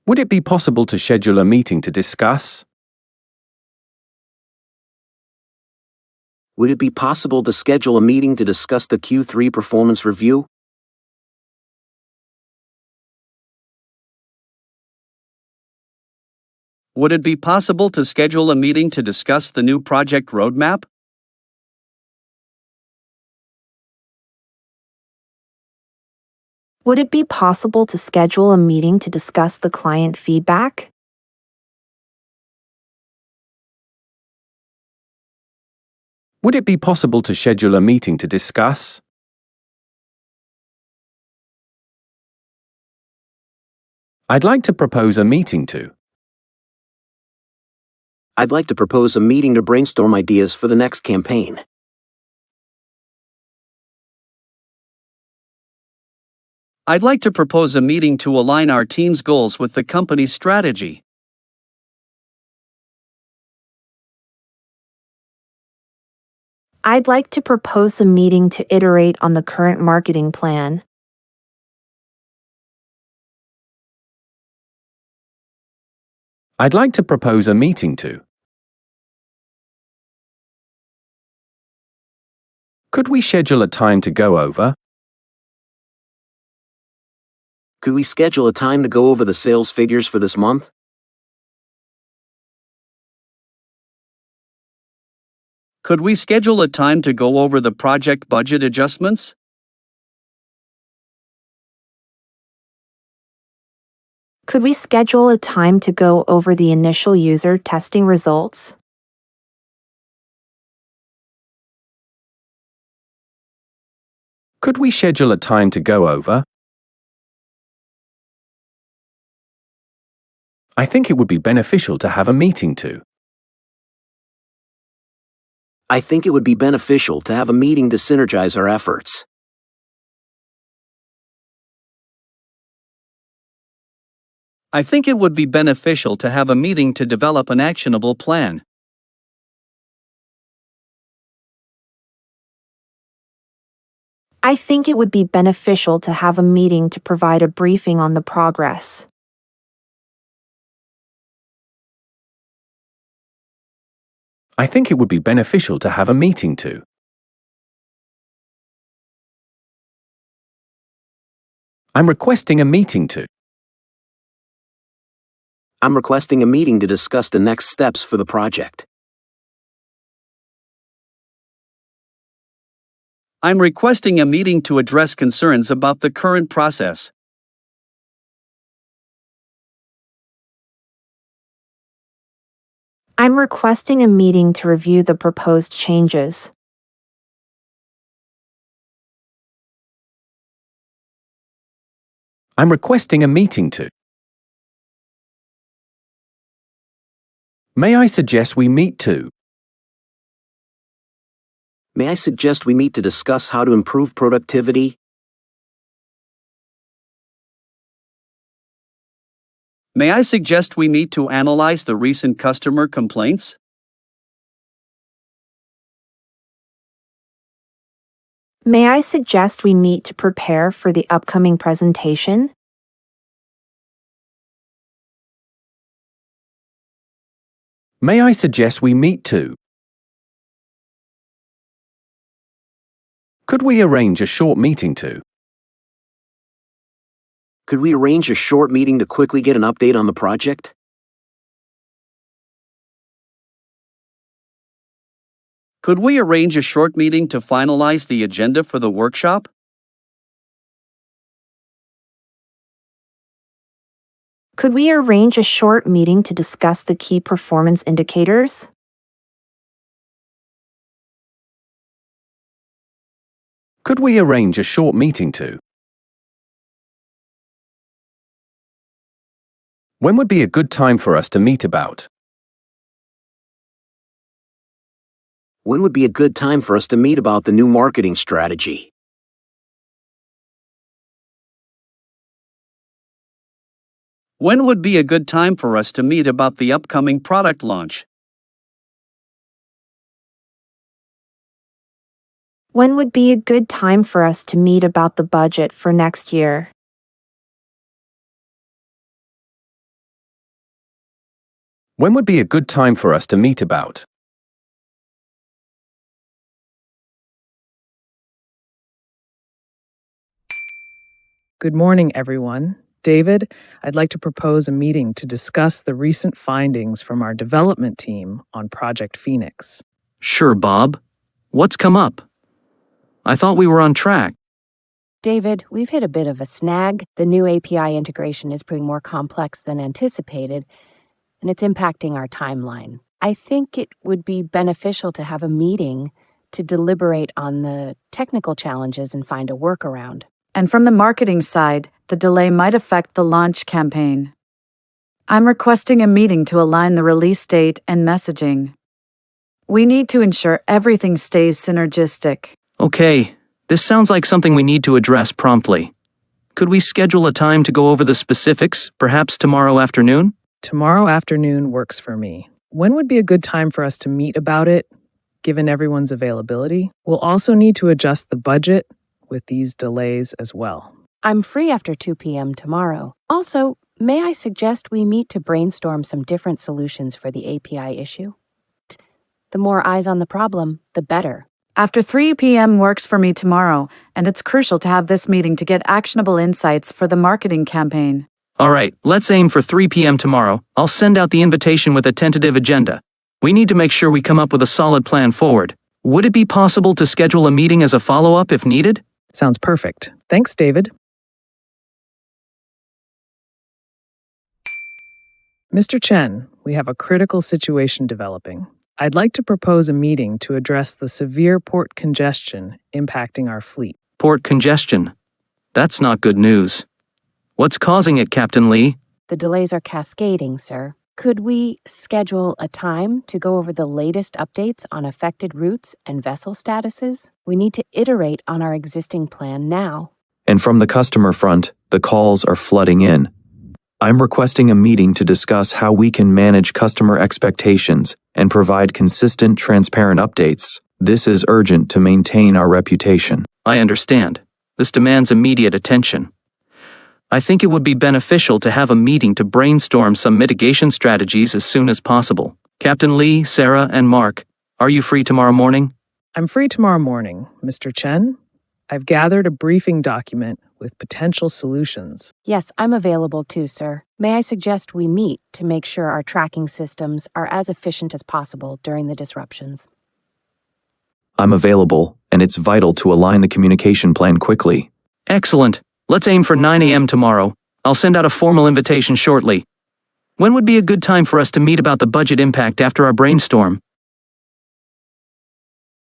Would it be possible to schedule a meeting to discuss? Would it be possible to schedule a meeting to discuss the Q3 performance review? Would it be possible to schedule a meeting to discuss the new project roadmap? Would it be possible to schedule a meeting to discuss the client feedback? Would it be possible to schedule a meeting to discuss? I'd like to propose a meeting to. I'd like to propose a meeting to brainstorm ideas for the next campaign. I'd like to propose a meeting to align our team's goals with the company's strategy. I'd like to propose a meeting to iterate on the current marketing plan. I'd like to propose a meeting to. Could we schedule a time to go over? Could we schedule a time to go over the sales figures for this month? Could we schedule a time to go over the project budget adjustments? Could we schedule a time to go over the initial user testing results? Could we schedule a time to go over? I think it would be beneficial to have a meeting to. I think it would be beneficial to have a meeting to synergize our efforts. I think it would be beneficial to have a meeting to develop an actionable plan. I think it would be beneficial to have a meeting to provide a briefing on the progress. I think it would be beneficial to have a meeting to. I'm requesting a meeting to. I'm requesting a meeting to discuss the next steps for the project. I'm requesting a meeting to address concerns about the current process. I'm requesting a meeting to review the proposed changes. I'm requesting a meeting to. May I suggest we meet to? May I suggest we meet to discuss how to improve productivity? May I suggest we meet to analyze the recent customer complaints? May I suggest we meet to prepare for the upcoming presentation? May I suggest we meet to? Could we arrange a short meeting to? Could we arrange a short meeting to quickly get an update on the project? Could we arrange a short meeting to finalize the agenda for the workshop? Could we arrange a short meeting to discuss the key performance indicators? Could we arrange a short meeting to? When would be a good time for us to meet about? When would be a good time for us to meet about the new marketing strategy? When would be a good time for us to meet about the upcoming product launch? When would be a good time for us to meet about the budget for next year? When would be a good time for us to meet about? Good morning, everyone. David, I'd like to propose a meeting to discuss the recent findings from our development team on Project Phoenix. Sure, Bob. What's come up? I thought we were on track. David, we've hit a bit of a snag. The new API integration is proving more complex than anticipated, and it's impacting our timeline. I think it would be beneficial to have a meeting to deliberate on the technical challenges and find a workaround. And from the marketing side, the delay might affect the launch campaign. I'm requesting a meeting to align the release date and messaging. We need to ensure everything stays synergistic. Okay, this sounds like something we need to address promptly. Could we schedule a time to go over the specifics, perhaps tomorrow afternoon? Tomorrow afternoon works for me. When would be a good time for us to meet about it, given everyone's availability? We'll also need to adjust the budget with these delays as well. I'm free after 2 p.m. tomorrow. Also, may I suggest we meet to brainstorm some different solutions for the API issue? The more eyes on the problem, the better. After 3 p.m. works for me tomorrow, and it's crucial to have this meeting to get actionable insights for the marketing campaign. All right, let's aim for 3 p.m. tomorrow. I'll send out the invitation with a tentative agenda. We need to make sure we come up with a solid plan forward. Would it be possible to schedule a meeting as a follow-up if needed? Sounds perfect. Thanks, David. Mr. Chen, we have a critical situation developing. I'd like to propose a meeting to address the severe port congestion impacting our fleet. Port congestion. That's not good news. What's causing it, Captain Lee? The delays are cascading, sir. Could we schedule a time to go over the latest updates on affected routes and vessel statuses? We need to iterate on our existing plan now. And from the customer front, the calls are flooding in. I'm requesting a meeting to discuss how we can manage customer expectations and provide consistent, transparent updates. This is urgent to maintain our reputation. I understand. This demands immediate attention. I think it would be beneficial to have a meeting to brainstorm some mitigation strategies as soon as possible. Captain Lee, Sarah, and Mark, are you free tomorrow morning? I'm free tomorrow morning, Mr. Chen. I've gathered a briefing document with potential solutions. Yes, I'm available too, sir. May I suggest we meet to make sure our tracking systems are as efficient as possible during the disruptions? I'm available, and it's vital to align the communication plan quickly. Excellent. Let's aim for 9 a.m. tomorrow. I'll send out a formal invitation shortly. When would be a good time for us to meet about the budget impact after our brainstorm?